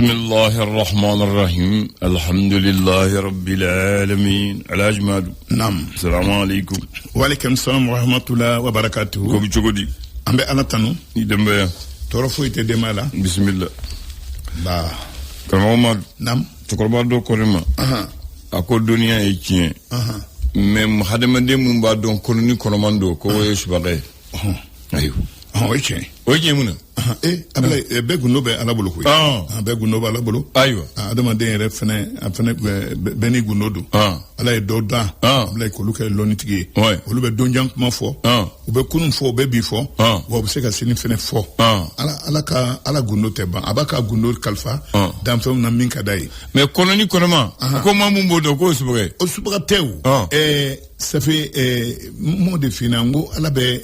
بسم الله الرحمن الرحيم الحمد لله رب العالمين على أجمال. نعم. السلام عليكم. وعليكم السلام ورحمة الله وبركاته. كوبي تشوكودي. أمبي أنا تانو. يدمبيا. تورفو يتدمالا. بسم الله. با. كرمال. نعم. تكرمال دو كريما. أكو الدنيا يكين. مم خدمة من بعدون كوني كرماندو كوي شبابه. أيوه. ويكين. ويكين منا. abla be gundo be ala bolo koy be gundo ba ala bolo aywa adama den re fene beni gundo do ala e do da abla ko luka loni tigi olu be donjan kuma fo u be kunun fo be bi fo wo be se ka sini fene fo ala gundo te ba abaka gundo kalfa dam fam na min kadai mais koloni konoma ko mamu bodo ko subage o subaga tew ça fait mo de finango ala be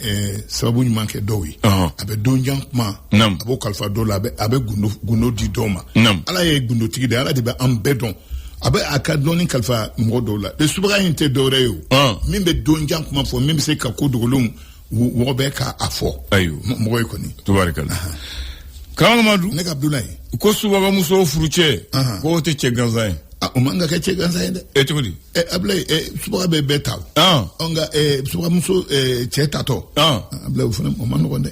sababu nyuma ke dowi abe donjan kuma abo kalfa do la abe gundo di doma ala ye gundo tigi de ala de be ambedon abe akadoni kalfa mo do la de subaga inte do reyo min be donjan kuma fo min be se ka ko dogolum wo be ka afo ayo mo ko ni tubarikalla Kamadu ne ka Abdoulaye ko subaga muso furuche ko te che ganzai o manga ka che ganzai de etudi Abdoulaye subaga be betal onga subaga muso che tato Abdoulaye funa o man ko de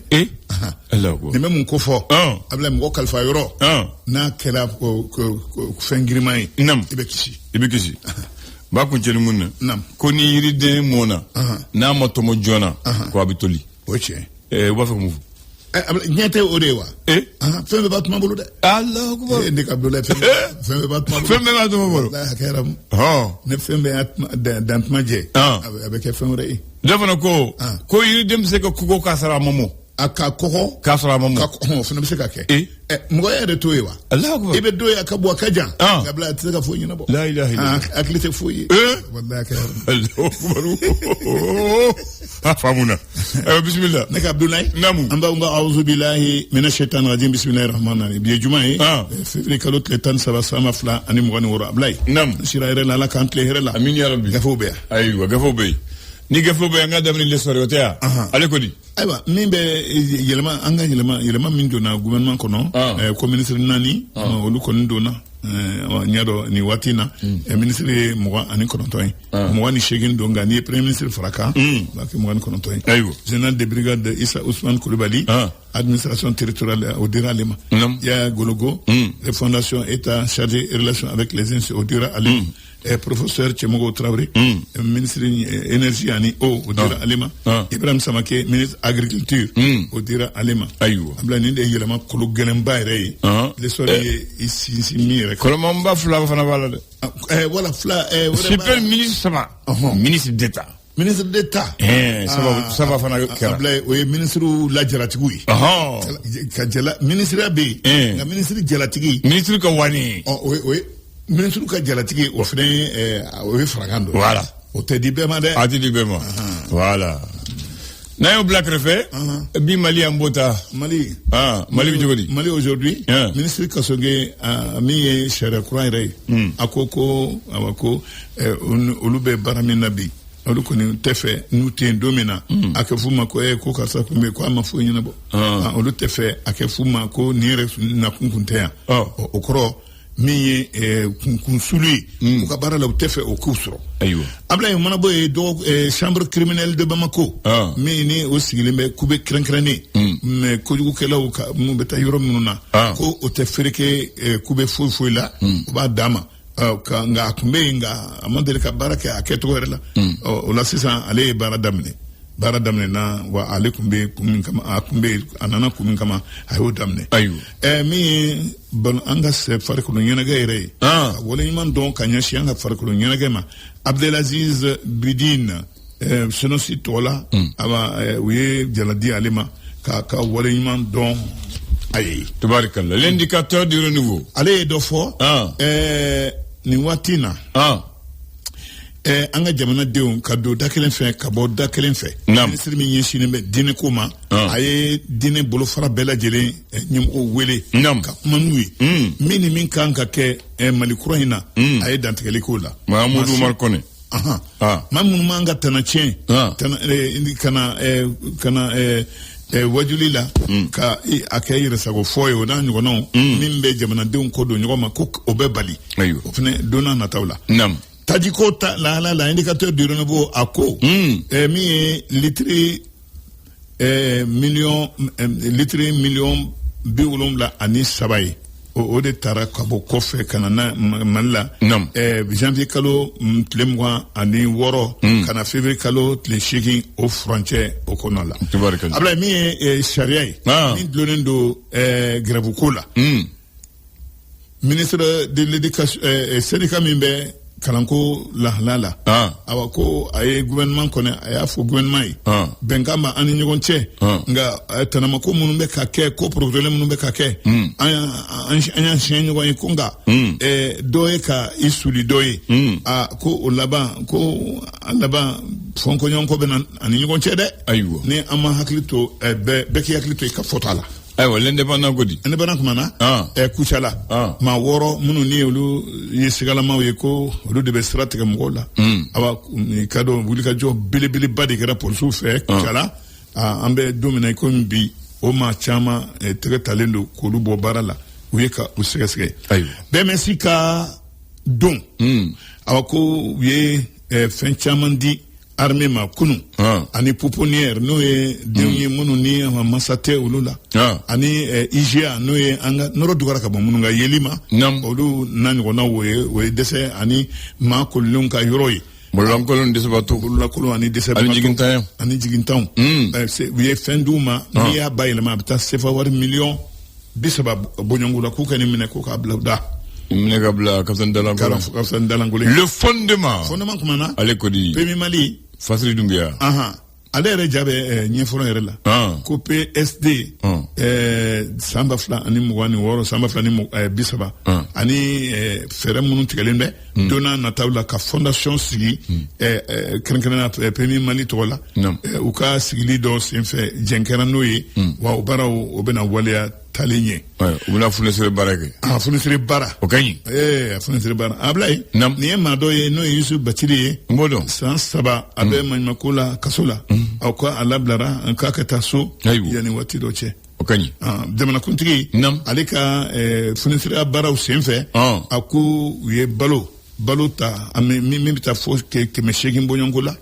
Allah ko ni même ko fo Abdoulaye mo kalfa yoro na kela ko fengrimai nam ibe kisi ba ko jeli munna nam ko ni yiride mona na matomo jona ko abitoli oche wa fa mu ñete orewa fembe batuma bulu de Allah akbar ndika Abdoulaye fembe batuma bulu la karam ne fembe dantma je avec fembe rei defana ko yiride mse ko kasara momo aka koko kasara momo ka funa bise ka ke mgo ya de toyewa Allah akbar ibe doya ka bo kajan gabla tsaka fo nyina bo la ilaha illallah aklite fo yi wallahi ka Allah akbar famuna bismillah naka Abdoulaye namu amba nga a'udhu billahi minash shaitanir rajim bismillahir rahmanir rahim bi juma'i fi kalot letan saba sama fla ani mugani woro Abdoulaye nam shiraire la kan tle la amin ya rabbi gafo be aywa gafo be ni gafo be nga damni le sori otea ale ko di aywa min be yelema min dona gouvernement kono ko ministre nani olu ko ndona nyado ni watina ministre mo ani kono toy mo wani shegin donga ni premier ministre fraka ba ke mo wani kono toy aywa général de brigade Issa Ousmane Koulibaly administration territoriale au Diralema ya Gologo les fondations état chargé relations avec les institutions au Diralema professeur Tchemogo Traoré ministre énergie ani au Diralema Ibrahim Samake ministre agriculture au Diralema aywa ablani de yelama kolo gelen bayre les soleil ici mire kolomba fla fana wala de voilà fla super ministre sama ministre d'état ça va fana kera Ablaye o ministre la jaratigui ka jala ministre abi nga ministre jalatigi ministre ka wani oui ministre ka jalatigi o fene o fragando voilà o te di bema de ati di bema voilà na yo black refait bi Mali ambota Mali bi jogodi Mali aujourd'hui ministre Kasonge mi chere croire akoko awako olube baramina bi olu koni tefe nuti domina akefuma ko ko kasa kumbe ko amafu nyina bo olu tefe akefuma ko nire na kunkuntea okoro mi kunsuli ko kabara la tefe o kusro aywa Ablaye mana boy do chambre criminelle de Bamako mi ni o sigilembe kube krenkrene me ko jugu kelaw ka mu beta yoro mununa ko o tefereke kube fu la ba dama ka nga kumbe nga amandele ka baraka aketo herla o la sisa ale bara damne na wa alaikum be kumin kama akumbe anana kumin kama ayo damne ayo mi ban anga se farko nyana gaire wala iman don kanya shi anga farko nyana gama Abdelaziz Bidine sono si tola aba we jaladi alima ka wala iman don ayi tabarakallah l'indicateur du renouveau ale do fo ni watina anga jamana deun ka do dakelen fe ka bo dakelen fe ministre min yeshine be dine kuma aye dine bolo fara bela jele nyim o wele ka kuma nui mini min kan ka ke Mali kurahina aye dantegeli ko la Mamadou Umar Kone mamun manga tana chen tana kana wajuli la ka a kɛ yɛrɛ sago fɔ ye o n'a ɲɔgɔnnaw min bɛ jamanadenw ko don ɲɔgɔn ma ko o bɛ bali o fana donna nataw la tajiko ta la indicateur du renouveau a ko min ye litiri million 73 ye o de taara ka bɔ kɔfɛ ka na Mali la janvier kalo tile 26 ka na février kalo tile 8 o frontière o kɔnɔ la Ablaye min ye sariya ye min dulonnen don grève ko la ministre de l'éducation syndicat min bɛ kalanko lahalala awa ko a ye gouvernement kɔnɔ a y'a fɔ gouvernement ye bɛnkan ma an ni ɲɔgɔn cɛ nka tanama ko minnu bɛ ka kɛ ko problème minnu bɛ ka kɛ an y'a siɲɛ ɲɔgɔn ye ko nka dɔ ye ka i suli dɔ ye ko o laban ko a laban fɔnkɔɲɔgɔnko bɛ na ani ɲɔgɔn cɛ dɛ ni an ma hakili to bɛɛ k'i hakili to i ka fɔta la ayiwa l'indépendant kodi indépendant kumana kucala ma wɔɔrɔ minnu ni olu ye sigalamaw ye ko olu de bɛ sira tigɛ mɔgɔw la awa ka dɔn wulikajɔ belebeleba de kɛra polisiw fɛ kucala an bɛ don min na komi bi o maa caman tɛgɛ talen don k'olu bɔ baara la u ye ka u sɛgɛsɛgɛ bɛɛ mɛ si ka don awa ko u ye fɛn caman di armée ma kunu ani pouponnière n'o ye denw ye minnu ni masa tɛ olu la ani IGA n'o ye an ka nɔrɔ dugara ka bɔ minnu ka yeli ma olu n'a ɲɔgɔnnaw o ye dɛsɛ ani maa kolilenw ka yɔrɔ ye bololankolon dɛsɛbaatɔ bololankolon ani dɛsɛbaatɔ ani jigintanw u ye fɛn d'u ma n'i y'a bayɛlɛma a bɛ taa sefa wari miliyɔn 30 bɔɲɔngo la k'u ka nin minɛ k'u k'a bila u da minɛ ka bila kafɛn dalankolon le fondement kumana ale kodi Pemi Mali Fasili Dunbiya ale yɛrɛ ja bɛ ɲɛfɔlɔ yɛrɛ la ko PSD san 2026 san 2030 ani fɛɛrɛ minnu tigɛlen bɛ donna nataw la ka fondation sigi kɛrɛnkɛrɛnnenya Pemi Mali tɔgɔ la u ka sigili dɔ senfɛ jɛnkɛra n'o ye wa o baaraw o bɛna waleya talen ɲɛ u bɛna funesere baara kɛ funesere baara o ka ɲi funesere baara Ablaye nin ye maa dɔ ye n'o ye Yusu Bacili ye san 3 a bɛ maɲumako la kaso la aw ka a labilara k'a ka taa so yanni waati dɔ cɛ o ka ɲi jamanakuntigi ale ka funesere baaraw senfɛ a ko u ye balo ta min bɛ taa fo 800 bɔɲɔnko la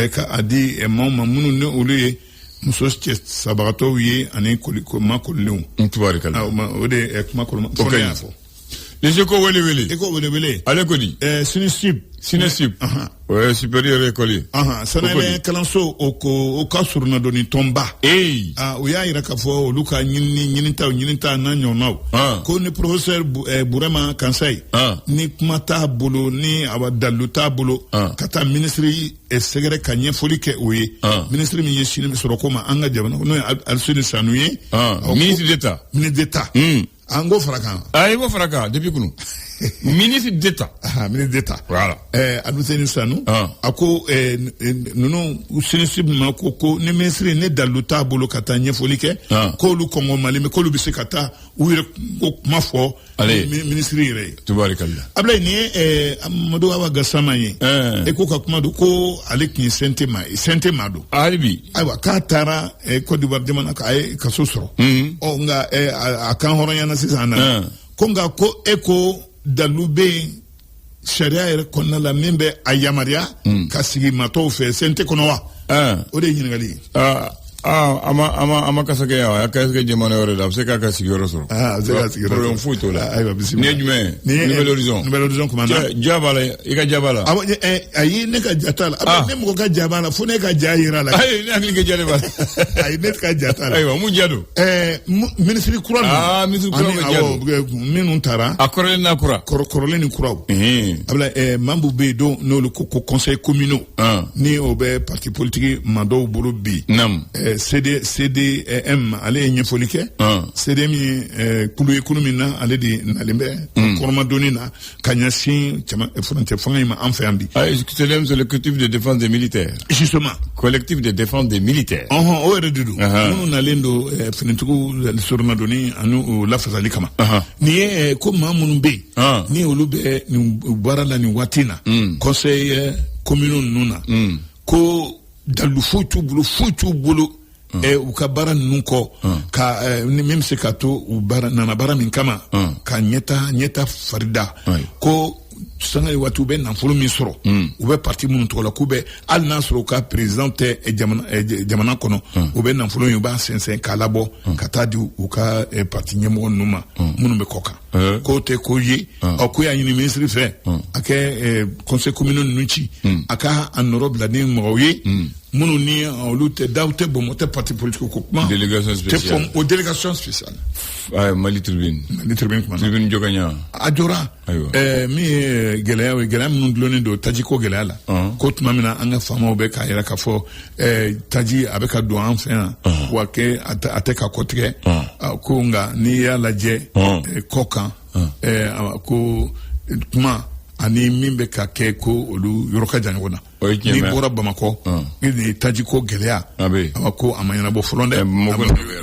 ka a di maaw ma minnu ni olu ye muso cɛ sabagatɔw ye ani ma kolilenw tubarikala o de kuma koloma fɔ ne y'a fɔ les échos wele ale kodi Sinesip o ye supérieur école Sanɛlɛ kalanso o ka surunna dɔɔni tɔnba o y'a yira k'a fɔ olu ka ɲinita n'a ɲɔgɔnnaw ko ni professeur Burama Kansayi ni kuma t'a bolo ni dalu t'a bolo ka taa ministre sɛgɛrɛ ka ɲɛfɔli kɛ o ye ministre min ye sini sɔrɔ ko ma an ka jamana n'o ye Alisoni Sanu ye ministre d'État an ko fara kan i b'o fara kan depuis kunu ministre d'État voilà Alisoni Sanu a ko ninnu Sinesip ma ko ni ministre ne dalu t'a bolo ka taa ɲɛfɔli kɛ k'olu kɔngɔ mali mais k'olu bɛ se ka taa u yɛrɛ ko kuma fɔ ministre yɛrɛ ye tubarikala Ablaye nin ye Amadou Awa Gassama ye e ko ka kuma don ko ale tun ye sente ma don halibi ayiwa k'a taara Côte d'Ivoire jamana a ye kaso sɔrɔ nka a kan hɔrɔnyana sisan a nana ko nka ko e ko dalu bɛ yen sariya yɛrɛ kɔnɔna la min bɛ a yamaruya ka sigi matɔw fɛ sente kɔnɔ wa o de ye ɲininkali ye a ma kasa kɛ yan a ka kɛ jamana wɛrɛ la a bɛ se k'a ka sigiyɔrɔ sɔrɔ a bɛ se ka sigiyɔrɔ problème foyi t'o la ayiwa bisimila nin ye jumɛn ye Nouvelle Horizon kuma na ja b'a la i ka ja b'a la ayi ne ka ja t'a la ne mɔgɔ ka ja b'a la fo ne ka ja yira la ayi ne hakili kɛ ja de b'a la ayi ne ka ja t'a la ayiwa mun ja don ministre kura ministre kura bɛ ja don minnu taara a kɔrɔlen n'a kura kɔrɔlen ni kuraw Ablaye membre bɛ yen don n'olu ko conseil communaux ni o bɛ parti politique ma dɔw bolo bi CDM ale ye ɲɛfɔli kɛ CDM ye kulu min na ale de nalen bɛ kɔrɔmadonni na ka ɲɛsin furancɛ fanga in ma an fɛ yan bi CDM c'est le collectif de défense des militaires justement collectif de défense des militaires o yɛrɛ de don minnu nalen don finitigiw surunadonni ani lafasali kama nin ye ko maa minnu bɛ yen ni olu bɛ nin baara la nin waati na conseil communaux ninnu na ko dalu foyi t'u bolo u ka baara ninnu kɔ ka ni min bɛ se ka to u nana baara min kama ka ɲɛta farida ko sanga waati u bɛ nafolo min sɔrɔ u bɛ parti minnu tɔgɔ la k'u bɛ hali n'a sɔrɔ u ka président tɛ jamana kɔnɔ u bɛ nafolo in u b'a sɛnsɛn k'a labɔ ka taa di u ka parti ɲɛmɔgɔ ninnu ma minnu bɛ kɔ kan k'o tɛ ko ye ko y'a ɲini ministre fɛ a kɛ conseil communal ninnu ci a ka a nɔrɔ bila ni mɔgɔw ye minnu ni olu tɛ daw tɛ bɔn o tɛ parti politique ko kuma délégation spéciale o délégation spéciale Mali Tribune kuma Tribune jogaɲa a jɔra min ye gɛlɛya ye gɛlɛya minnu dulonnen don taji ko gɛlɛya la ko tuma min na an ka faamaw bɛ k'a yɛrɛ k'a fɔ taji a bɛ ka don an fɛ yan wa kɛ a tɛ ka kɔtigɛ ko nka n'i y'a lajɛ kɔ kan ko kuma ani min bɛ ka kɛ ko olu yɔrɔ ka jan ɲɔgɔn na n'i bɔra Bamakɔ ni taji ko gɛlɛya ko a ma ɲɛnabɔ fɔlɔ dɛ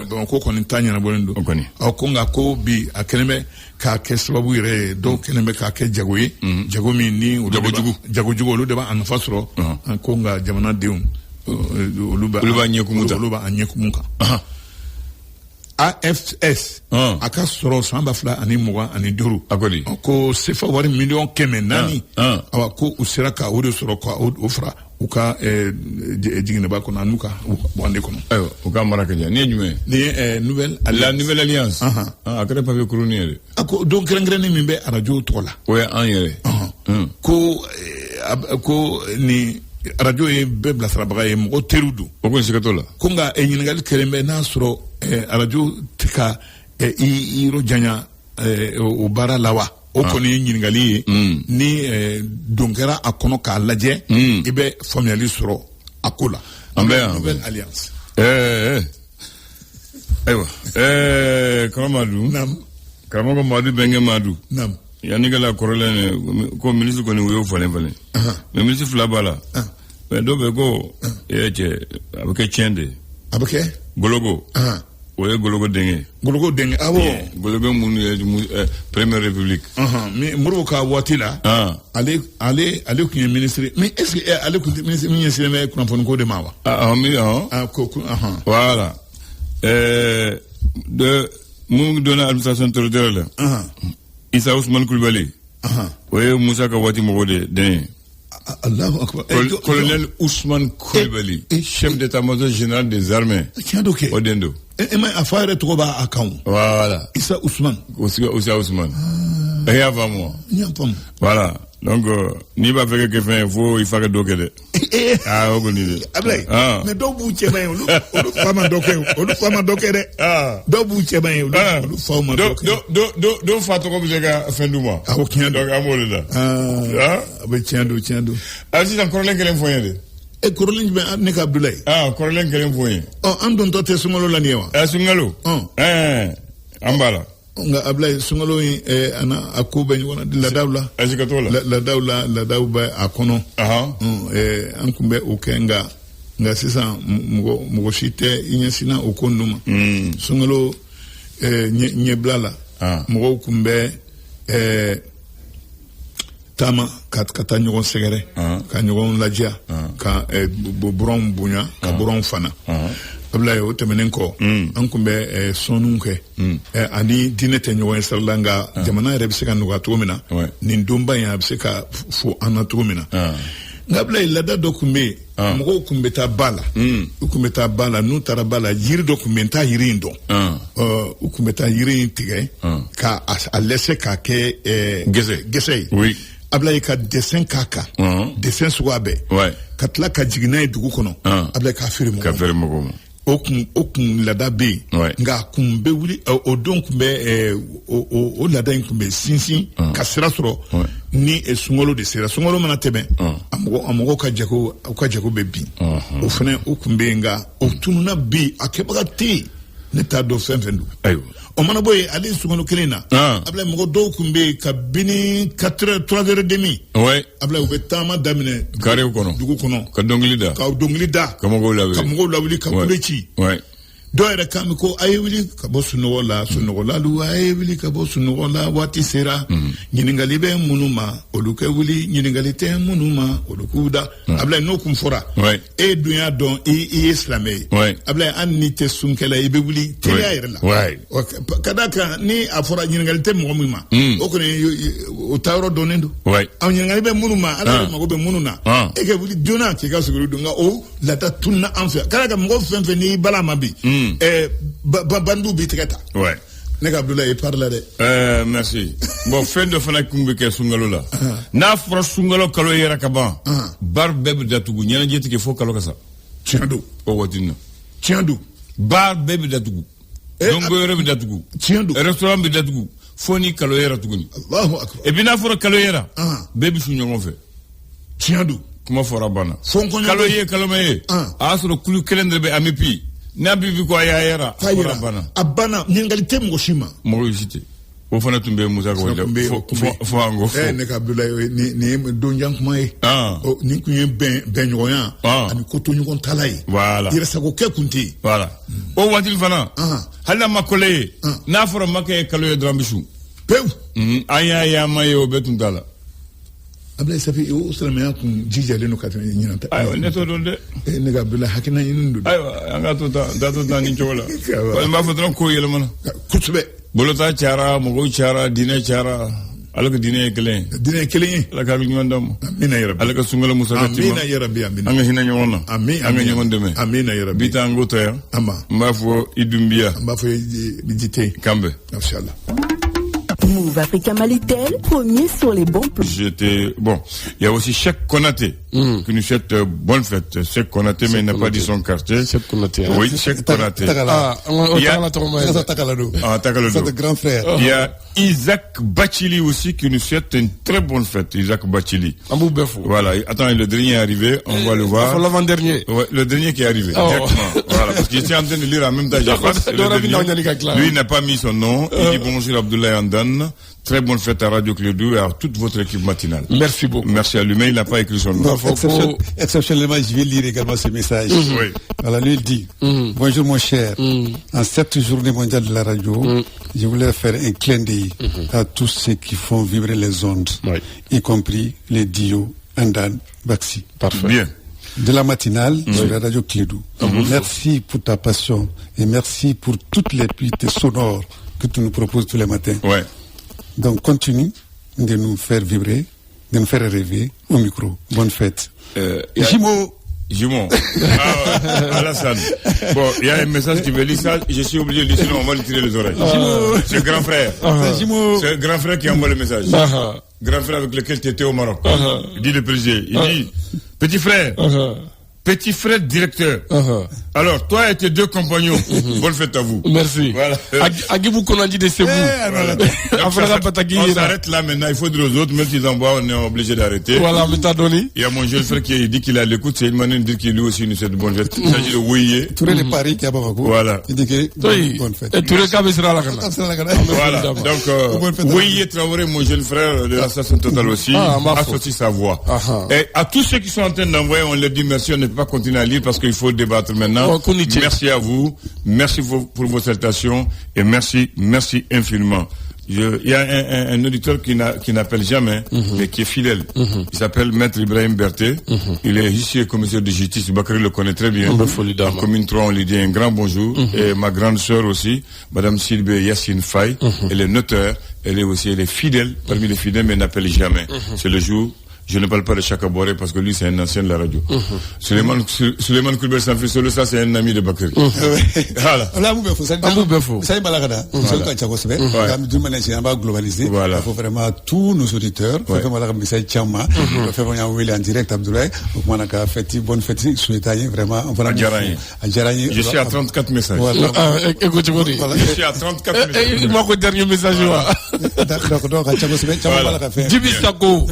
Bamakɔ kɔni ta ɲɛnabɔlen don ko nka ko bi a kɛlen bɛ k'a kɛ sababu yɛrɛ ye dɔw kɛlen bɛ k'a kɛ jago ye jago min ni jagojugu olu de b'a nafa sɔrɔ ko nka jamanadenw olu b'a ɲɛkumun kan AFS a ka sɔrɔ san 2025 ko sefa wari miliyɔn 400 ko u sera ka o de sɔrɔ ka o fara u ka jiginɛba kɔnɔ n'u ka bɔnde kɔnɔ ayiwa u ka mara kɛ ni ye jumɛn ni ye nouvelle alliance a kɛra papier kurunin ye de ko don kɛrɛnkɛrɛnnen min bɛ radio tɔgɔ la o ye an yɛrɛ ko ni radio ye bɛɛ bilasirabaga ye mɔgɔ teriw don o ko sigatɔ la ko nka ɲininkali kɛlen bɛ n'a sɔrɔ radio tɛ ka i yɔrɔ janya o baara la wa o kɔni ye ɲininkali ye ni don kɛra a kɔnɔ k'a lajɛ i bɛ faamuyali sɔrɔ a ko la an bɛ yan nouvelle alliance ayiwa karamɔgɔ Madu Bɛnkɛ Madu yanni ka la kɔrɔlen ko ministre kɔni o y'o falen mais ministre fila b'a la mais dɔw bɛ ko cɛ a bɛ kɛ tiɲɛ de a bɛ kɛ Gologo o ye Gologo denkɛ awɔ Gologo minnu ye première république mais Modibo ka waati la ale tun ye ministre mais est ce que ale tun tɛ ministre min ɲɛsinnen bɛ kunnafoni ko de ma wa voilà mun donna administration territoriale la Issa Ousmane Coulibaly o ye Musa ka waati mɔgɔ de den ye Allahu akbar colonel Ousmane Coulibaly chef d'état-major général des armées o den do ma a fa yɛrɛ tɔgɔ b'a kan voilà Issa Ousmane Issa Ousmane e y'a faamu wa voilà donc n'i b'a fɛ kɛ fɛn ye fo i fa ka dɔ kɛ dɛ o kɔni de Ablaye mais dɔw b'u cɛman ye olu fa ma dɔ kɛ dɛ dɔw b'u cɛman ye olu faw ma dɔ kɛ dɔw fa tɔgɔ bɛ se ka fɛn d'u ma o tiɲɛ don an b'o de la a bɛ tiɲɛ don sisan kɔrɔlen kelen fɔ n ye de kɔrɔlen jumɛn ne ka Abdulaye kɔrɔlen kelen fɔ n ye an dontɔ tɛ sunkalo la nin ye wa sunkalo an b'a la nka Ablaye sunkalo in a ko bɛ ɲɔgɔn na ladaw la ladaw bɛ a kɔnɔ an tun bɛ o kɛ nka sisan mɔgɔ si tɛ i ɲɛsinna o ko ninnu ma sunkalo ɲɛbila la mɔgɔw tun bɛ taama ka taa ɲɔgɔn sɛgɛrɛ ka ɲɔgɔn ladiya ka buranw bonya ka buranw fana Ablaye o tɛmɛnen kɔ an tun bɛ sɔnniw kɛ ani diinɛ tɛ ɲɔgɔn ye sarala nka jamana yɛrɛ bɛ se ka nɔgɔya cogo min na nin donba in a bɛ se ka fo an na cogo min na nka Ablaye laada dɔ tun bɛ yen mɔgɔw tun bɛ taa ba la u tun bɛ taa ba la n'u taara ba la yiri dɔ tun bɛ yen n t'a yiri in dɔn u tun bɛ taa yiri in tigɛ ka a lɛsɛ k'a kɛ gɛsɛ ye Ablaye ka dessin k'a kan dessin suguya bɛɛ ka tila ka jigin n'a ye dugu kɔnɔ Ablaye k'a feere mɔgɔw ma o kun laada bɛ yen nka a kun bɛ wuli o don kun bɛ o laada in kun bɛ sinsin ka sira sɔrɔ ni sunkalo de sera sunkalo mana tɛmɛ a mɔgɔw ka jago bɛ bin o fana o kun bɛ yen nka o tununa bi a kɛbaga tɛ yen ne t'a dɔn fɛn don o mana bɔ yen ale sunkalo kelen na Ablaye mɔgɔ dɔw kun bɛ yen kabini 3h30 Ablaye u bɛ taama daminɛ karew kɔnɔ dugu kɔnɔ ka dɔnkili da ka mɔgɔw lawuli ka kule ci dɔw yɛrɛ kan bɛ ko a ye wuli ka bɔ sunɔgɔ la lu a ye wuli ka bɔ sunɔgɔ la waati sera ɲininkali bɛ minnu ma olu kɛ wuli ɲininkali tɛ minnu ma olu k'u da Ablaye n'o kun fɔra e dun y'a dɔn i ye silamɛ ye Ablaye hali n'i tɛ sunkɛla i bɛ wuli teliya yɛrɛ la ka d'a kan ni a fɔra ɲininkali tɛ mɔgɔ min ma o kɔni o ta yɔrɔ dɔnnen don a ɲininkali bɛ minnu ma Ala yɛrɛ mago bɛ minnu na e ka wuli joona k'i ka suguri dun nka o lata tununa an fɛ k'a ka mɔgɔ fɛn fɛn n'i bala ma bi bandu b'i tɛgɛ ta ne ka Abdoulaye i parle la dɛ merci bon fɛn dɔ fana kun bɛ kɛ sunkalo la n'a fɔra sunkalo kalo yɛrɛ ka ban bar bɛɛ bɛ datugu ɲɛnajɛ tigɛ fo kalo ka sa tiɲɛ don o waati na tiɲɛ don bar bɛɛ bɛ datugu dongo yɛrɛ bɛ datugu tiɲɛ don restaurant bɛ datugu fo ni kalo yɛrɛ tuguni Allahu akbar et puis n'a fɔra kalo yɛrɛ bɛɛ bɛ su ɲɔgɔn fɛ tiɲɛ don kuma fɔra banna kalo ye kalo ma ye a y'a sɔrɔ kulu kelen de bɛ AMIPI n'a bi ko a y'a yɛrɛ a banna a banna ɲininkali tɛ mɔgɔ si ma mɔgɔ si tɛ o fana tun bɛ Musa Kawale fo an ko fɔ ne ka Abdoulaye nin ye donjan kuma ye nin kun ye bɛnɲɔgɔnya ani ko to ɲɔgɔn tala ye voilà yɛrɛsagokɛ kun tɛ yen voilà o waati fana hali n'a ma kɔlɛ ye n'a fɔra makɛ ye kalo ye dɔrɔn bɛ su pewu an y'a ye an ma ye o bɛɛ tun t'a la Ablaye Safi o silamɛya kun jijalen don ka tɛmɛ ɲinan ta ayiwa ne t'o dɔn dɛ ne ka Abdoulaye hakilina ɲini don ayiwa an ka to tan ni cogo la n b'a fɔ dɔrɔn ko yɛlɛmana kosɛbɛ bolota cayara mɔgɔw cayara diinɛ cayara ala ka diinɛ ye kelen ye ala ka hakili ɲuman d'an ma amina yarabi ala ka sunkalo musaka ci ma amina yarabi amina an ka hinɛ ɲɔgɔn na amina an ka ɲɔgɔn dɛmɛ amina yarabi bi ta an ko tɔ yan n b'a fɔ i dunbiya n b'a fɔ Jite Kambe inchallah. Move Africa Malitel, premier sur les bons plans. Bon, il y a aussi Cheikh Konaté qui nous souhaite bonne fête. Cheikh Konaté, mais il n'a pas dit son quartier. Cheikh Konaté. Oui, Cheikh Konaté. Il y a c'est grand frère. Il y a Isaac Bachili aussi qui nous souhaite une très bonne fête. Isaac Bachili. Voilà. Attends, le dernier est arrivé. On va le voir. L'avant-dernier. Ouais, le dernier qui est arrivé. Exactement. Voilà. Parce que j'étais en train de lire en même temps. Lui, il n'a pas mis son nom. Il dit bonjour Abdoulaye Andan. Très bonne fête à Radio Clédou et à toute votre équipe matinale. Merci beaucoup. Merci à lui, mais il n'a pas écrit son nom. Exceptionnellement, je vais lire également ce message. Oui. Voilà, lui il dit bonjour mon cher. En cette journée mondiale de la radio, je voulais faire un clin d'œil à tous ceux qui font vibrer les ondes, y compris les Dio, Andan, Baxi. Parfait. Bien. De la matinale sur la Radio Clédou. Merci pour ta passion et merci pour toutes les puites sonores que tu nous proposes tous les matins. Ouais. Donc continue de nous faire vibrer, de nous faire rêver au micro. Bonne fête. Jimo. Alassane. Bon, il y a un message qui me lit ça, je suis obligé de lire, sinon on va lui tirer les oreilles. C'est grand frère. C'est grand frère qui envoie le message. Grand frère avec lequel tu étais au Maroc. Il dit le président. Il dit, petit frère. Petit frère directeur. Alors, toi et tes deux compagnons, bonne fête à vous. Merci. Voilà. Agibou qu'on a dit de c'est vous. On s'arrête là maintenant, il faut dire aux autres, même s'ils envoient, on est obligé d'arrêter. Voilà, mais t'as donné. Il y a mon jeune frère qui dit qu'il a l'écoute, c'est une manière de dire qu'il lui aussi nous souhaite bonne fête. Il s'agit de Ouye. Tous les paris qui a Bamako. Voilà. Il dit que bonne fête. Et tous les cas, sera la Voilà. Donc, Ouye Traoré, mon jeune frère de l'assassin Total aussi, associe sa voix. Et à tous ceux qui sont en train d'envoyer, on leur dit merci, on ne peut pas continuer à lire parce qu'il faut débattre maintenant. Merci à vous, merci pour vos salutations et merci infiniment. Il y a un auditeur qui n'appelle jamais, mais qui est fidèle. Il s'appelle Maître Ibrahim Berté. Il est ici commissaire de justice. Bakary le connaît très bien. En commune 3, on lui dit un grand bonjour. Et ma grande sœur aussi, Madame Sylvie Yassine Faye. Elle est notaire. Elle est fidèle, parmi les fidèles, mais elle n'appelle jamais. C'est le jour. Je ne parle pas de Chaka Boré parce que lui c'est un ancien de la radio. Suleiman Koulbel Sanfi Solo, ça c'est un ami de Bakary. Voilà. Voilà. Il faut vraiment tous nos auditeurs, il faut vraiment message Tchama, il faut vraiment en direct Abdoulaye, bonne fête, souhaitez vraiment. Je suis à 34 messages. Écoute, je suis à 34 messages. Il manque le dernier message. Donc, Djibi Sako.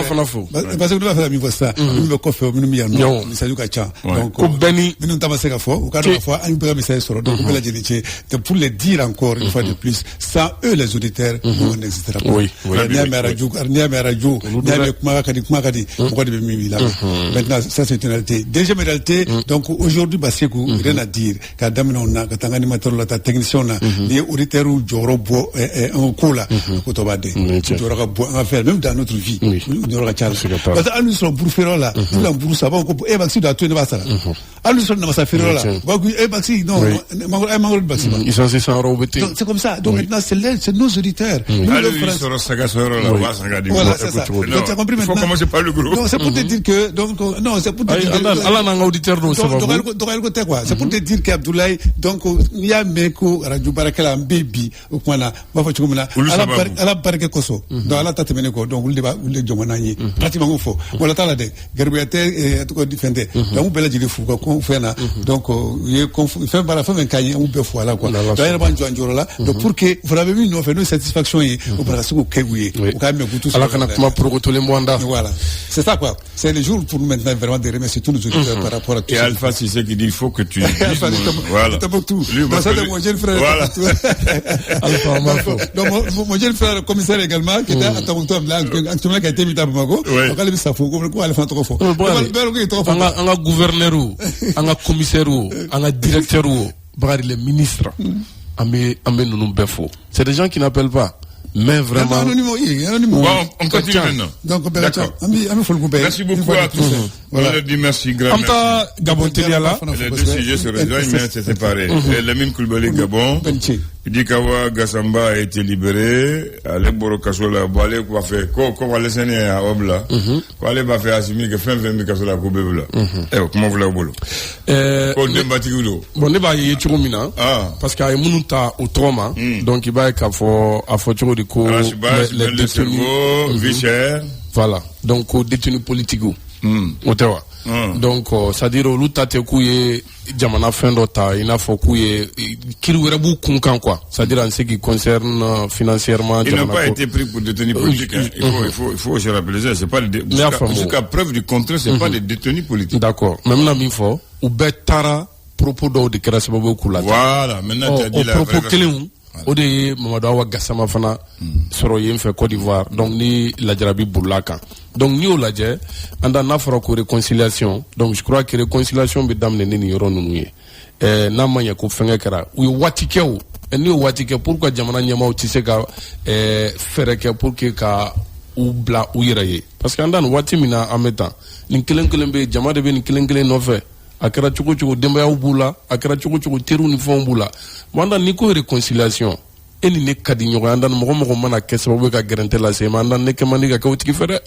b'a fana fo parce que ne b'a fɛ ka min fɔ sisan minnu bɛ kɔfɛ minnu bɛ yan nɔ misaliw ka ca donc ko bɛɛ ni minnu ta ma se ka fɔ u ka dɔn ka fɔ an bɛ ka misali sɔrɔ donc bɛɛ lajɛlen cɛ donc pour les dire encore une fois de plus sans eux les auditeurs on n'existera pas n'i y'a mɛn radio n'i y'a mɛn kuma ka di mɔgɔ de bɛ min b'i la maintenant ça c'est une réalité deuxième réalité donc aujourd'hui Basekou rien à dire k'a daminɛ o na ka taa n ka animateur la taa technicien na n'i ye auditeurs jɔyɔrɔ bɔ an ko la ko tɔ b'a den jɔyɔrɔ ka bon an ka fɛ même dans notre vie jɔyɔrɔ ka ca parce que hali sɔrɔ buru feere la i bɛna buru san a b'a fɔ ko Baxi don a to yen ne b'a sara hali sɔrɔ namasa feere la u b'a fɔ Baxi non mangoro Baxi ma c'est comme ça donc maintenant c'est nos auditeurs hali sɔrɔ saga sɔrɔ la u b'a san ka di voilà c'est ça donc tu as compris maintenant il faut commencer par le gros donc c'est pour te dire que donc non c'est pour te dire ala n'an ka auditeur dɔw sababu dɔgɔyali ko tɛ quoi c'est pour te dire que Abdoulaye donc n'i y'a mɛn ko radio baarakɛla an bɛ bi o kuma na u b'a fɔ cogo min na ala barika kosɔn donc ala ta tɛmɛnen kɔ donc olu de jɔn n'an ye pratiquement ko fɔ wala t'a la dɛ garibuya tɛ tɔgɔ di fɛn tɛ donc u bɛɛ lajɛlen fo ka ko fɛn na donc u ye fɛn baara fɛn k'an ye an b'u bɛɛ fo a la quoi donc an yɛrɛ b'an jɔ an jɔyɔrɔ la donc pour que fana bɛ min nɔfɛ n'o ye satisfaction ye o fana ka se k'o kɛ u ye u k'a mɛn k'u tous ala kana kuma porokotolen bɔ an da voilà c'est ça quoi c'est le jour pour nous maintenant vraiment de remercier tous les auditeurs par rapport à tout et Alpha c'est ce qui dit il faut que tu voilà tout dans ça de mon jeune frère voilà donc mon jeune frère commissaire également qui était à Toronto là actuellement qui a été mis à Bamako donc elle ça faut ko Alpha trop fort an ka gouverneur an ka commissaire an ka directeur Bakari les ministres an bɛ ninnu bɛɛ fo c'est des gens qui n'appellent pas mais vraiment bon, on continue maintenant. Donc d'accord. Merci beaucoup à tous. Voilà. On leur dit merci grand merci. Gabon Teliala. Les deux sujets se rejoignent mais c'est séparé. Lamine Coulibaly Gabon. Il dit qu'Awa Gassamba a été libéré. Ale Boro Kasola Boale quoi faire ko wale sene à Obla. Ko ale va faire assimiler que fin 20 Kasola ko bebula. Comment vous la bolo? Ko dembati gudo. Bon ne ba ye chiro mina. Parce que ay munuta au trauma. Donc il va ka fo afo chiro de ko les détenus vichère. Voilà. Donc aux détenus politiques. Otewa. Donc c'est-à-dire olu ta te ku ye jamana fɛn dɔ ta i n'a fɔ k'u ye kiri wɛrɛ b'u kun kan quoi c'est-à-dire en ce qui concerne financièrement ils n'ont pas été pris pour détenus politiques il faut se rappeler ça c'est pas jusqu'à preuve du contraire c'est pas des détenus politiques d'accord même na min fɔ u bɛɛ taara propos dɔw de kɛra sababu k'u la voilà maintenant tu as dit la propos kelenw o de ye Mamadou Awa Gassama fana sɔrɔ yen fɛ Côte d'Ivoire donc ni lajarabi burula kan donc n'i y'o lajɛ an da n'a fɔra ko réconciliation donc je crois que réconciliation bɛ daminɛ ni nin yɔrɔ ninnu ye n'a ma ɲɛ ko fɛnkɛ kɛra u ye waati kɛ o n'i y'o waati kɛ pour que jamana ɲɛmaaw tɛ se ka fɛɛrɛ kɛ pour que ka u bila u yɛrɛ ye parce que an da nin waati min na an bɛ tan nin kelen kelen bɛ jama de bɛ nin kelen kelen nɔfɛ a kɛra cogo cogo denbayaw b'u la a kɛra cogo cogo teriw ni fɛnw b'u la bon n'i ko réconciliation e ni ne ka di ɲɔgɔn an da mɔgɔ mana kɛ sababu ye ka gɛrɛntɛ lase ma an da ne kɛ man di ka kɛ o tigi fɛ dɛ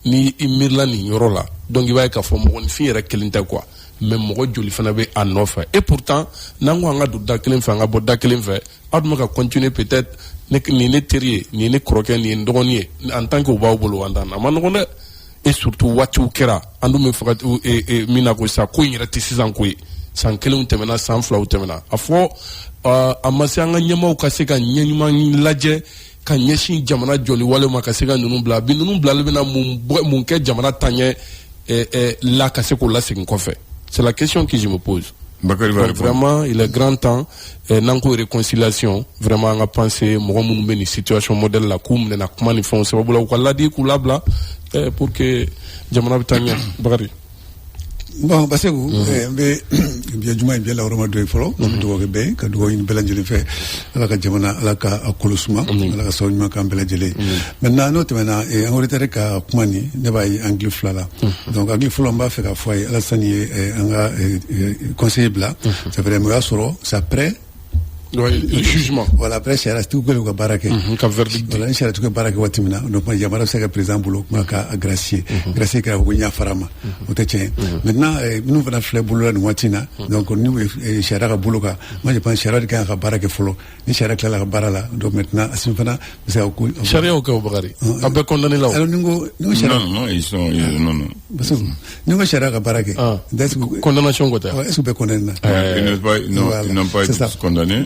ni i miirila nin yɔrɔ la donc i b'a ye k'a fɔ mɔgɔninfin yɛrɛ kelen tɛ quoi mais mɔgɔ joli fana bɛ a nɔfɛ et pourtant n'an ko an ka don da kelen fɛ an ka bɔ da kelen fɛ aw dun bɛ ka continuer peut-être nin ne teri ye nin ye ne kɔrɔkɛ nin ye n dɔgɔnin ye en tant que u b'aw bolo an da a ma nɔgɔn dɛ et surtout waatiw kɛra an dun bɛ faga min na ko sisan ko in yɛrɛ tɛ sisan ko ye san kelenw tɛmɛna san filaw tɛmɛna a fɔ a ma se an ka ɲɛmaaw ka se ka ɲɛ ɲuman lajɛ ka ɲɛsin jamana jɔliwale ma ka se ka ninnu bila bi ninnu bilali bɛna mun kɛ jamana taɲɛ la ka se k'o lasegin kɔfɛ c'est la question que je me pose. Donc vraiment il est grand temps n'an ko réconciliation vraiment an ka penser mɔgɔ minnu bɛ nin situation modèle la k'u minɛna kuma ni fɛnw sababu la u ka ladi k'u labila pour que jamana bɛ taa ɲɛ Bakari. Bon Basekou n bɛ biɲɛ juma in bɛɛ la yɔrɔma dɔ ye fɔlɔ n bɛ dugawu kɛ bɛɛ ka dugawu ɲini bɛɛ lajɛlen fɛ ala ka jamana ala ka a kolo suma ala ka sababu ɲuman k'an bɛɛ lajɛlen maintenant n'o tɛmɛna an auditeur ka kuma nin ne b'a ye angili fila la donc angili fɔlɔ n b'a fɛ k'a fɔ a ye Alasani ye an ka conseiller bila c'est vrai mais o y'a sɔrɔ c'est après le jugement voilà après sariatigiw kɛlen ka baara kɛ ka verdict voilà ni sariatigiw ka baara kɛ waati min na donc jamana bɛ se ka président bolo kuma ka gracier kɛra ko n y'a fara ma o tɛ tiɲɛ maintenant minnu fana filɛ bolo la nin waati in na donc n'u ye sariya ka bolo kan moi je pense sariya de kan ka baara kɛ fɔlɔ ni sariya tilala ka baara la donc maintenant Assimi fana bɛ se ka ko sariyaw kɛ o Bakari a bɛɛ condamné la o alors ni ko sariya non ils sont non ni ko sariya ka baara kɛ condamnation ko tɛ est-ce que bɛɛ condamné na ils n'ont pas été condamnés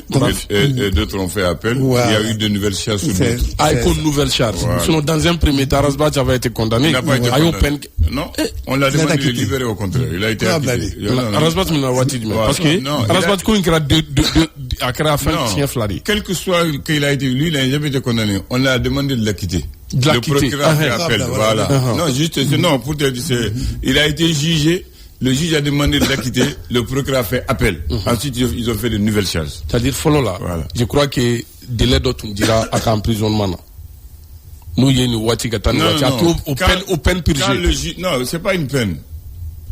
et d'autres ont fait appel. Il y a eu de nouvelles charges sur d'autres. Une nouvelle charge. Sinon, dans un premier temps, Rasbat avait été condamné. Il n'a pas été condamné. Non, on l'a demandé de libérer au contraire. Il a été acquitté. Rasbat m'a dit parce que Rasbat a créé un flari. Quel que soit qu'il a été, lui, il n'a jamais été condamné. On l'a demandé de l'acquitter. Le procureur a fait appel. Voilà. Non, juste, non, pour te dire, il a été jugé. Le juge a demandé de l'acquitter, le procureur a fait appel. Ensuite, ils ont fait de nouvelles charges. C'est-à-dire, follow là. Voilà. Je crois que délai d'autres on dira à emprisonnement. Nous, il y a une ouati au peine purgée. Non, c'est pas une peine.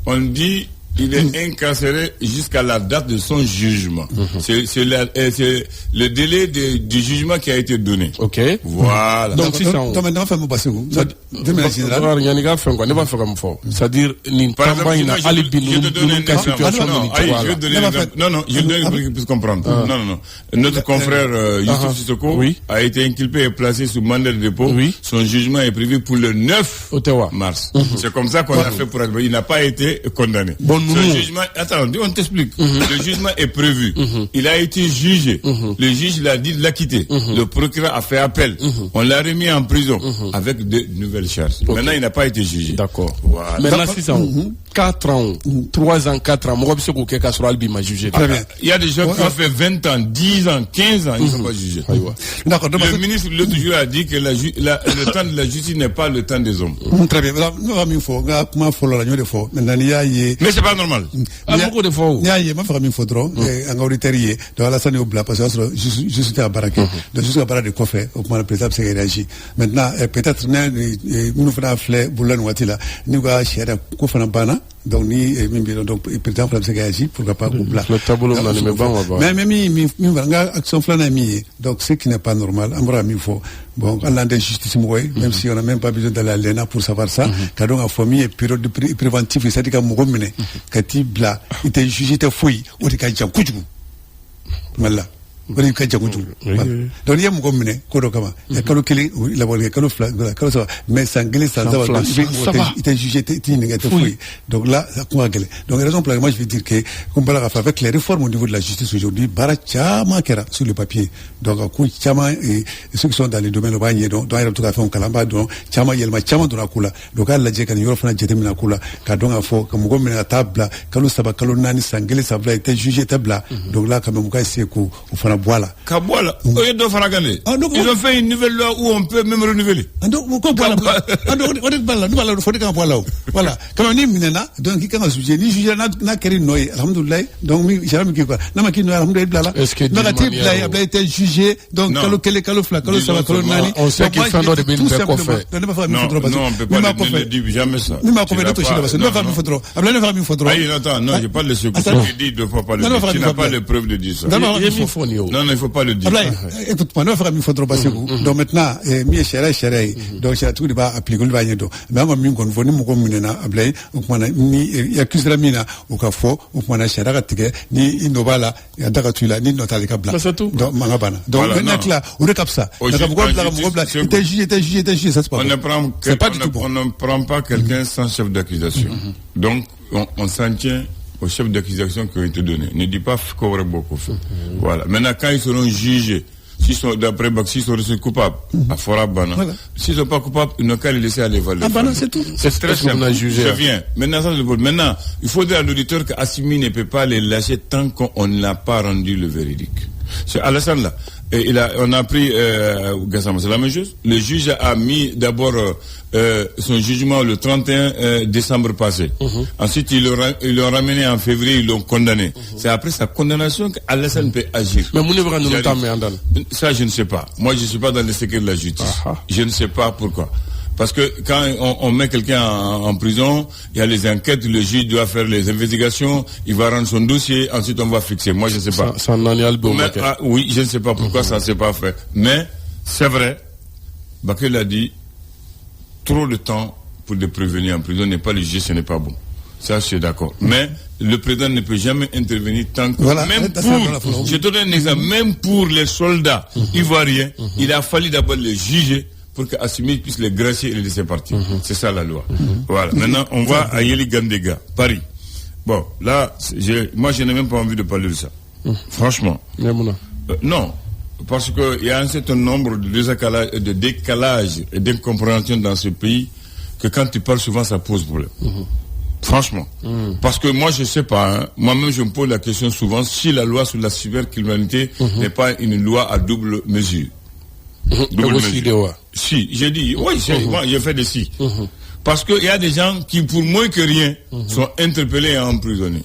On dit, il est incarcéré jusqu'à la date de son jugement. C'est le délai du jugement qui a été donné. Ok. Voilà. Donc, si ça. Maintenant, fais-moi passer où? C'est-à-dire, je donne pour comprendre. Non. Notre confrère Youssouf Sissoko a été inculpé et placé sous mandat de dépôt. Son jugement est prévu pour le 9 mars. C'est comme ça qu'on a fait pour il n'a pas été condamné. Ce jugement, attends, on t'explique. Le jugement est prévu. Il a été jugé. Le juge l'a dit de l'acquitter. Le procureur a fait appel. On l'a remis en prison avec de nouvelles charges. Maintenant, il n'a pas été jugé. D'accord. Voilà. Maintenant, 6 ans, 4 ans, 3 ans, 4 ans, m'a jugé. Il y a des gens qui ont fait 20 ans, 10 ans, 15 ans, ils ne sont pas jugés. D'accord. Le ministre, l'autre jour, a dit que le temps de la justice n'est pas le temps des hommes. Très bien. Mais c'est pas normal. Beaucoup de fois. Il y a une photo, un auditorier, dans la salle au plat, parce que je suis à Baraké. Donc, je suis à Baraké de Kofé, au point de président, c'est réagi. Maintenant, peut-être, nous faisons flé, boulan ou atila, nous avons cher à Kofana Bana, donc, donc, président, c'est réagi, pourquoi pas, ou blanc. Le tableau, on n'en pas. Mais, action flanamie, donc, ce qui n'est pas normal, Amra Mifo. Bon, à l'injustice, même si on n'a même pas besoin d'aller à l'ENA pour savoir ça, car donc, en famille, et période préventive, c'est-à-dire qu'à Mouromine, quand il bla, il était jugé, il était fouillé, ou il était jugé. Voilà. Donc il y a mon commune, Kodokama, il y a Kalokili, il a Kalofla, mais sans gueuler, sans avoir, il était jugé, il était fouillé. Donc là, ça quoi gueuler. Donc raison pour laquelle moi je veux dire que, comme par avec les réformes au niveau de la justice aujourd'hui, Barachama Kera sur le papier. Donc à coup Chama et ceux qui sont dans les domaines de Bagné, donc il y a tout à fait un calamba, donc Chama Yelma Chama de la Kula, donc à la Djekan Yorofana Jetemina Kula, car donc à faux, comme mon commune à table, Kalou Saba Kalonani, sans gueuler, ça a été jugé table. Donc là, quand même, c'est qu'on fera voilà. Kaboula, ils ont fait une nouvelle loi où on peut même renouveler. Vous comprenez? Voilà. Comme on est minena, donc il y a un sujet, ni juge n'a qu'à noyer, alhamdoulilah, donc j'ai jamais quoi. N'a pas qui noyer, alhamdoulilah. Est-ce que il a été jugé, donc Kalofla, Kalonani. On sait qu'il fait de bien de quoi faire. Non, on peut pas ne dire jamais ça. Ne m'a pas fait de ne pas faire une photo. Ablaine faire une photo. Attends, non, j'ai pas le secret. Tu dis deux fois pas le dire. Tu n'as pas de preuve de dire ça. Non, il ne faut pas le dire. Écoute-moi, nous faisons une photo parce que donc maintenant, mi chérie, donc c'est tout débat appliqué le bagne donc. Mais on m'a qu'on venait mon commune na ablay, donc on a ni accuse la mina au cafo, donc on a chérie tige ni innovala, ya dakatula ni notali kabla. Donc mangabana. Donc maintenant là, on recap ça. Était jugé, ça se passe. On ne prend pas quelqu'un sans chef d'accusation. Donc on s'en tient aux chefs d'accusation qui ont été donnés. Ne dis pas qu'on beaucoup fait. Voilà. Maintenant, quand ils seront jugés, s'ils sont d'après s'ils sont coupables, à Fora Bana. S'ils ne sont pas coupables, ils n'ont qu'à les laisser aller voir. C'est tout. C'est très simple. Je viens. Maintenant, il faudrait à l'auditeur qu'Assimi ne peut pas les lâcher tant qu'on n'a pas rendu le véridique. C'est Alassane là. Et on a pris Gassama, c'est la même chose. Le juge a mis d'abord son jugement le 31 décembre passé. Ensuite, ils l'ont ramené en février, ils l'ont condamné. C'est après sa condamnation qu'Alassane peut agir. Mais ça, je ne sais pas. Moi, je ne suis pas dans le secret de la justice. Je ne sais pas pourquoi. Parce que quand on met quelqu'un en prison, il y a les enquêtes, le juge doit faire les investigations, il va rendre son dossier, ensuite on va fixer. Moi, je ne sais pas. Oui, je ne sais pas pourquoi ça ne s'est pas fait. Mais, c'est vrai, Bakel a dit, trop de temps pour les prévenir en prison n'est pas le juge, ce n'est pas bon. Ça, je suis d'accord. Mais, le président ne peut jamais intervenir tant que... je te donne un exemple, même pour les soldats ivoiriens, il a fallu d'abord les juger pour qu'Assimi puisse les gracier et les laisser partir. C'est ça la loi. Voilà. Maintenant, on va à Yeli Gandega, Paris. Bon, là, moi, je n'ai même pas envie de parler de ça. Franchement. Non, parce qu'il y a un certain nombre de décalages et d'incompréhensions dans ce pays que quand tu parles souvent, ça pose problème. Franchement. Parce que moi, je ne sais pas, hein, moi-même, je me pose la question souvent si la loi sur la cybercriminalité n'est pas une loi à double mesure. Double mesure. Si, j'ai dit, oui, moi, j'ai fait des si. Parce qu'il y a des gens qui, pour moins que rien, sont interpellés et emprisonnés.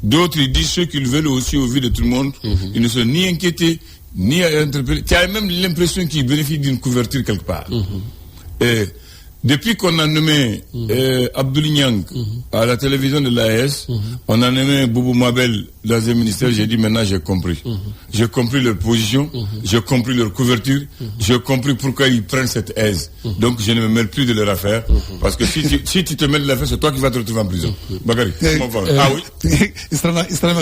D'autres, ils disent ce qu'ils veulent aussi au vu de tout le monde. Ils ne sont ni inquiétés, ni interpellés. Tu as même l'impression qu'ils bénéficient d'une couverture quelque part. Et depuis qu'on a nommé Abdoulaye Niang à la télévision de l'AES, on a nommé Boubou Mabel dans un ministère, j'ai dit maintenant j'ai compris. J'ai compris leur position, j'ai compris leur couverture, j'ai compris pourquoi ils prennent cette aise. Donc je ne me mêle plus de leur affaire, parce que si tu te mêles de l'affaire, c'est toi qui vas te retrouver en prison. Bakary, comment va? Ah oui? Non, c'est toi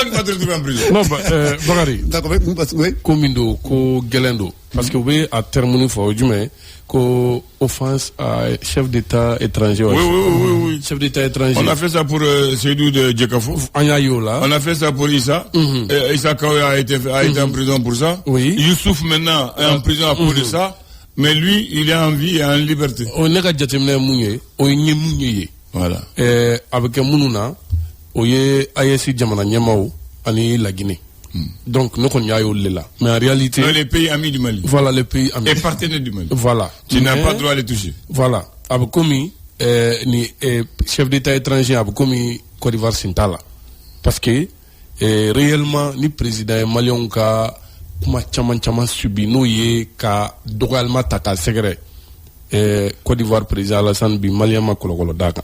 qui vas te retrouver en prison. Non, Bakary, Komindo, Ko Gelendo, parce que oui, à terminer, il faut dire qu'au offense à chef d'État étranger. Oui. Chef d'État étranger. On a fait ça pour Seydou de Djekafo. On a fait ça pour Issa. Issa Kawe a été en prison pour ça. Oui. Youssouf maintenant est en prison à cause de ça. Mais lui, il est en vie et en liberté. On est voilà. Avec Mounouna, on est ASI Djamana Nyamao, ani la Guinée. Donc nous connaissons là, mais en réalité les pays amis du Mali. Voilà les pays amis. Et partenaires du Mali. Voilà. Tu n'as pas droit à les toucher. Voilà. Avec commis ni chef d'État étranger avec commis Côte d'Ivoire Sintala, parce que réellement ni président malien ka kuma chaman subi no ye ka dogalma taka segre Côte d'Ivoire président Alassane bi malien ma kolokolo daka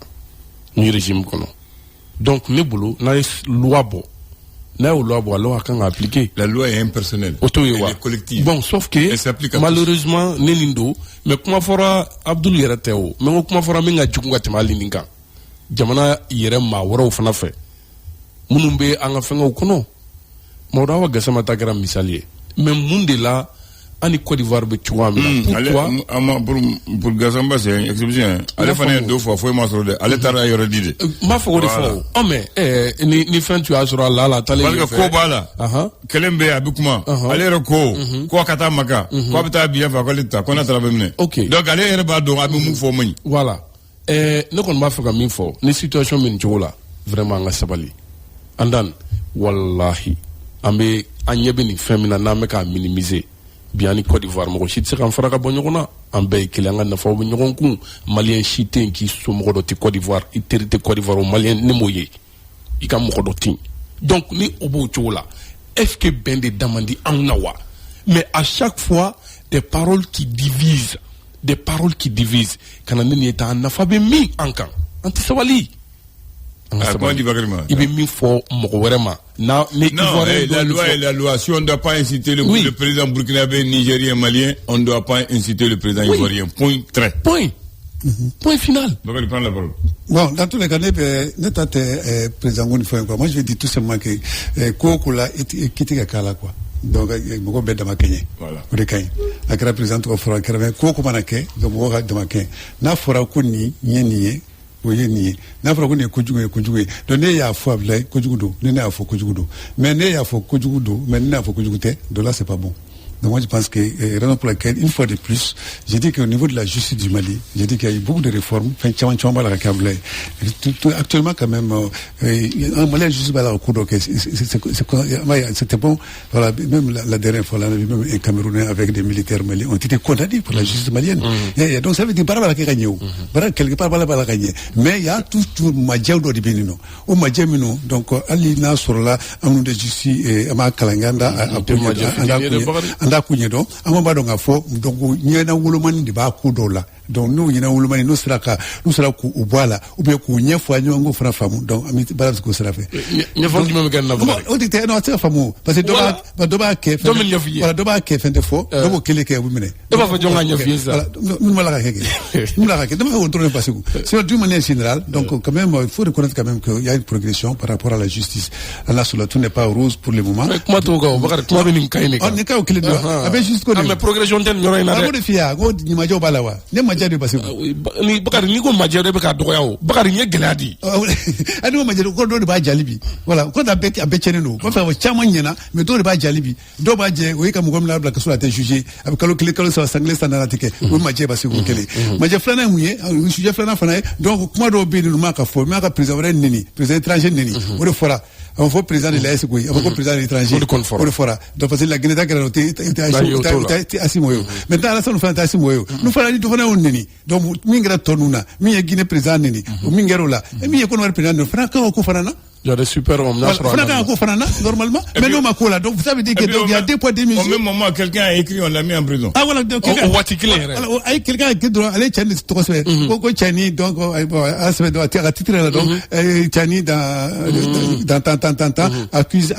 ni régime kono. Donc ne boulot na loi bo. Là où la loi a appliqué. La loi est impersonnelle. Elle est collective. Bon, sauf que malheureusement, Nenindo, mais comment fera Abdoul Yerateo, mais comment fera Menga Djunga Temalininga. Jamana Yere ma wara fana fe. Munumbe anga fenga ukono. Maurawa gasama tagara misalier. Mais mundela ani Côte d'Ivoire be chouami. Pourquoi? Pour Gazamba c'est une exception. Allez faire deux fois, faut m'assurer de. Allez tara yore dide. Ma faut de fois. Oh mais ni fin tu as sur la tale. Parce que Koba là. Kelembe abukuma. Allez reko. Quoi kata maka. Quoi beta bien fa kolita. Qu'on a travaillé. OK. Donc allez reba do abu mu fo mani. Voilà. Ne kon ma fa min fo. Ni situation min jola. Vraiment nga sabali. Andan wallahi ambe anyebe ni femina na me ka minimiser. Bien ni Côte d'Ivoire mo ci se kan fara ka bonyona en bay kilanga na fa bo nyon ku malien chité qui somo do ti Côte d'Ivoire iterité Côte d'Ivoire malien ne moye i ka mo do tin donc ni obo chola est-ce que ben de demandi en nawa mais à chaque fois des paroles qui divisent kana ni eta na fa be mi ankan anti sawali il est mis fort vraiment. Non, la loi. Si on ne doit pas inciter le président burkinabé, nigérien, malien, on ne doit pas inciter le président ivoirien. Point. Point final. Donc, il prend la parole. Bon, dans tous les cas, notre président, moi je vais dire tout simplement que Kokola est quitté à Kala quoi. Donc, il m'a dit dans ma Kenya. Voilà. Pour les Kenya. La présidente de Fora Kervé, Kokola Manake, donc on va dans ma Kenya. Na Fora Kuni, Nié. Oui, n'a pas connu Kojugu. Donné ya foi blé, Kojugudo, donné à faux Kojugudo. Mais né à faux Kojugudo, mais né à faux Kojugute, de là c'est pas bon. Donc moi je pense que, raison pour laquelle, une fois de plus, j'ai dit qu'au niveau de la justice du Mali, j'ai dit qu'il y a eu beaucoup de réformes, actuellement quand même, un Malien justice au cours c'était bon, voilà, même la dernière fois, là, même un Camerounais avec des militaires maliens ont été condamnés pour la justice malienne. Donc ça veut dire, quelque part, mais il y a toujours Madjaoudo de Benino. Au Madjamino, donc, Alina sur là, un de justice, et Ama Kalanganda, anda kunyedo amamba donga fo donc nyena wulumani de ba ku dola donc nous nyena wulumani nous sera ku ubwala ube ku nyefo anyongo fra famu donc ami balance ko sera fait nyefo di meme kan na ba on dit non c'est famu parce que doba ke voilà doba ke fende fo dobo kele ke bu mine doba fa jonga nyefi ça nous la keke dama on tourne passer c'est d'une manière générale donc quand même il faut reconnaître quand même qu'il y a une progression par rapport à la justice là sur la tout n'est pas rose pour le moment comment to go bakar comment ni kayne on ne ka o kele avec juste mais progression ten ñoray na de fia go ni ma jo balawa ne ma majeur de passé. Ni Bakari ni ko majeur de ka doya o. Bakari ni geladi. Ani ko majeur ko do de ba jalibi. Voilà, ko da bek abechene no. Ko fa chama nyena, mais do de ba jalibi. Do ba je o ka mo gomna bla ka so ate jugé. Avec kalo so sanglé standard tike. O majeur ba se ko kele. Majeur flana muye, sujet flana fana. Donc kuma do be no maka fo, maka président neni, président étranger neni. O de fora. On faut président de l'AS quoi, on faut président étranger. On le fera. Donc parce que la Guinée d'Aquila était assis moyo. Maintenant là ça nous fait assis moyo. Nous fera ni tout fana on neni. Donc mingra tonuna, mi Guinée président neni, ou mingero là. Et mi ko no président fana ko fana na. Il y a des super hommes là. Normalement. Mais non, ma donc ça veut dire qu'il y a deux poids de mesure. Au même moment, quelqu'un a écrit, on l'a mis en prison. Ah voilà, donc quelqu'un a écrit dans allez Tchani trois semaines. Pourquoi Tchani donc à semaine donc Tchani dans accuse.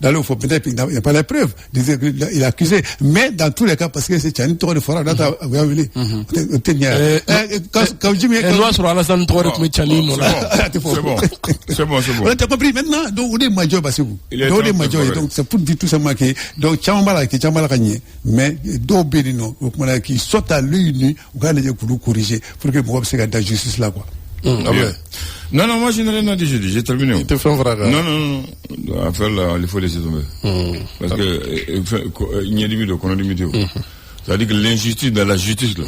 Dans le faut peut-être il n'y a pas la preuve. Il a accusé, mais dans tous les cas parce que c'est Tchani trop de fois là vous avez vu. Quand Jimmy loi sur Alassane Touré comme Tchani c'est bon. C'est bon. Voilà, t'as compris maintenant. Donc, on est majeur, parce que vous. Donc, on est majeur. Donc, c'est pour dire tout simplement que, donc, Tchambala gagné. Mais, d'Obénino, qui saute à l'œil nu, on va aller corriger pour que moi, c'est la justice là, quoi. Non, moi, je n'ai rien à dire, j'ai terminé. Il te fait un vrai. Non. Affaire là, il faut laisser tomber. Parce que, il y a des vidéos qu'on a des vidéos. C'est-à-dire que l'injustice dans la justice, là,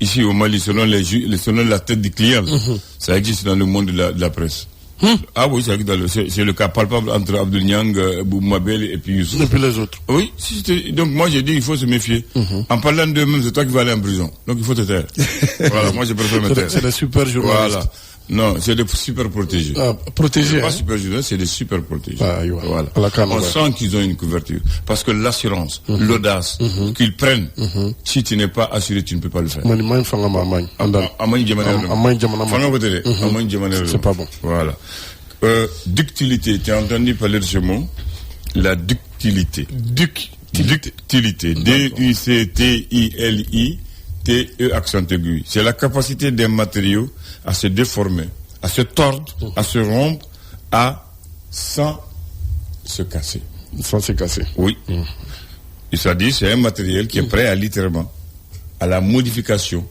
ici au Mali, selon la tête du client, ça existe dans le monde de la presse. Ah oui, c'est le cas palpable entre Abdul Niang, Boumabel et puis Youssouf. Et puis les autres. Oui, donc moi j'ai dit il faut se méfier. En parlant d'eux-mêmes, c'est toi qui vas aller en prison. Donc il faut te taire. Voilà, moi je préfère me taire. C'est des super journalistes. Voilà. Non, c'est des super protégés. Protégés. Pas super journalistes, c'est des super protégés. Voilà. On sent qu'ils ont une couverture. Parce que l'assurance, l'audace qu'ils prennent, si tu n'es pas assuré, tu ne peux pas le faire. C'est pas bon. Voilà. Ductilité, tu as entendu parler de ce mot? La ductilité. Ductilité. D-U-C-T-I-L-I-T-E accent aigu. C'est la capacité d'un matériau à se déformer, à se tordre, à se rompre, sans se casser. Sans se casser. Oui. Et ça dit, c'est un matériel qui est prêt à littéralement, à la modification,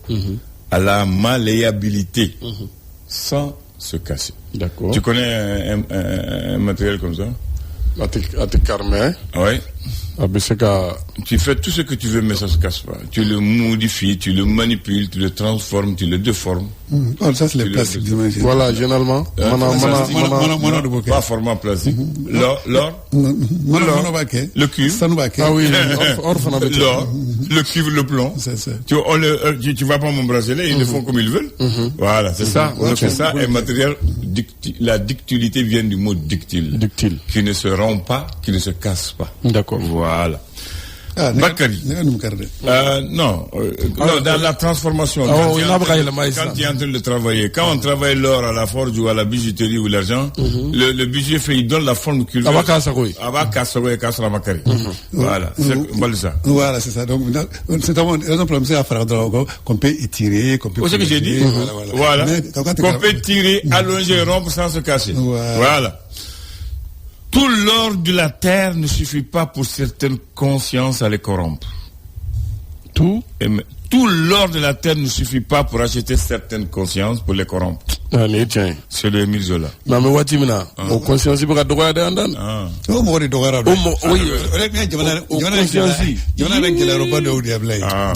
à la malléabilité, sans se casser. D'accord. Tu connais un matériel comme ça? À te carmer. Oui. Tu fais tout ce que tu veux, mais ça ne se casse pas. Tu le modifies, tu le manipules, tu le transformes, tu le déformes. Ça, c'est les plastiques. Voilà, généralement. Pas format plastique. L'or. Le cuivre. Ah oui, l'or. Le cuivre, le plomb. Tu vas pas mon bracelet, ils le font comme ils veulent. Voilà, c'est ça. On fait ça. Un matériel, la ductilité vient du mot ductile. Qui ne se rompt pas, qui ne se casse pas. D'accord. Voilà. Bakary. Non, dans la transformation. Quand tu es en train de travailler, quand on travaille l'or à la forge ou à la bijouterie ou l'argent, le budget fait, il donne la forme qu'il veut. Voilà, c'est ça. Voilà, c'est ça. Donc, c'est un problème, c'est à faire qu'on peut étirer, qu'on peut. C'est ce que j'ai dit. Voilà. Qu'on peut tirer, allonger, rompre sans se casser. Voilà. Tout l'or de la terre ne suffit pas pour certaines consciences à les corrompre. Tout l'or de la terre ne suffit pas pour acheter certaines consciences pour les corrompre. C'est le Émile Zola. Non, mais watimina. Au conscience, il faut que tu andan. Oh, moi, il doit oui.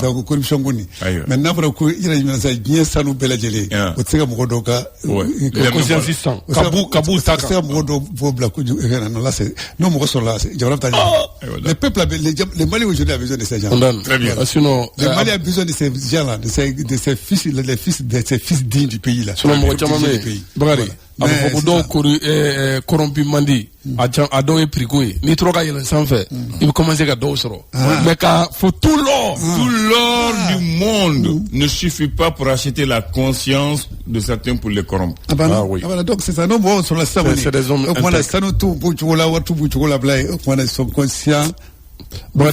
Donc, corruption goni. Maintenant, pour il y a une bien sanou beladjele. Au tsega modoka. Conscience sans. Kabou taka. C'est modo pour blaku. Non là c'est. Non, moi sur là c'est. Le peuple, les Mali aujourd'hui a besoin de ces gens. Très bien. Sinon, le Mali a besoin de ces gens-là, de ces fils, de ces fils dignes du pays là. Bagari abu do corrompu mandi a do e prigoy ni troka yelen sanfè il va commencer à do soro mais ka faut tout l'or du monde ne suffit pas pour acheter la conscience de certains pour les corrompre. Oui. Donc c'est ça, non bon sur la savane. C'est des hommes on a ça tout pour la blague on a son conscient. Le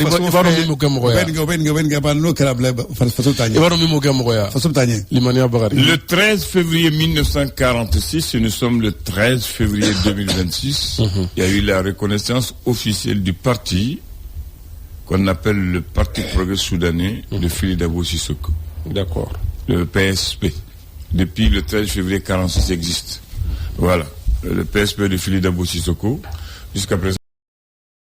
13 février 1946, nous sommes le 13 février 2026, il y a eu la reconnaissance officielle du parti qu'on appelle le Parti Progrès Soudanais de Fili Dabo Sissoko. D'accord. Le PSP. Depuis le 13 février 46 existe. Voilà. Le PSP de Philippe Dabo Sissoko. Jusqu'à présent.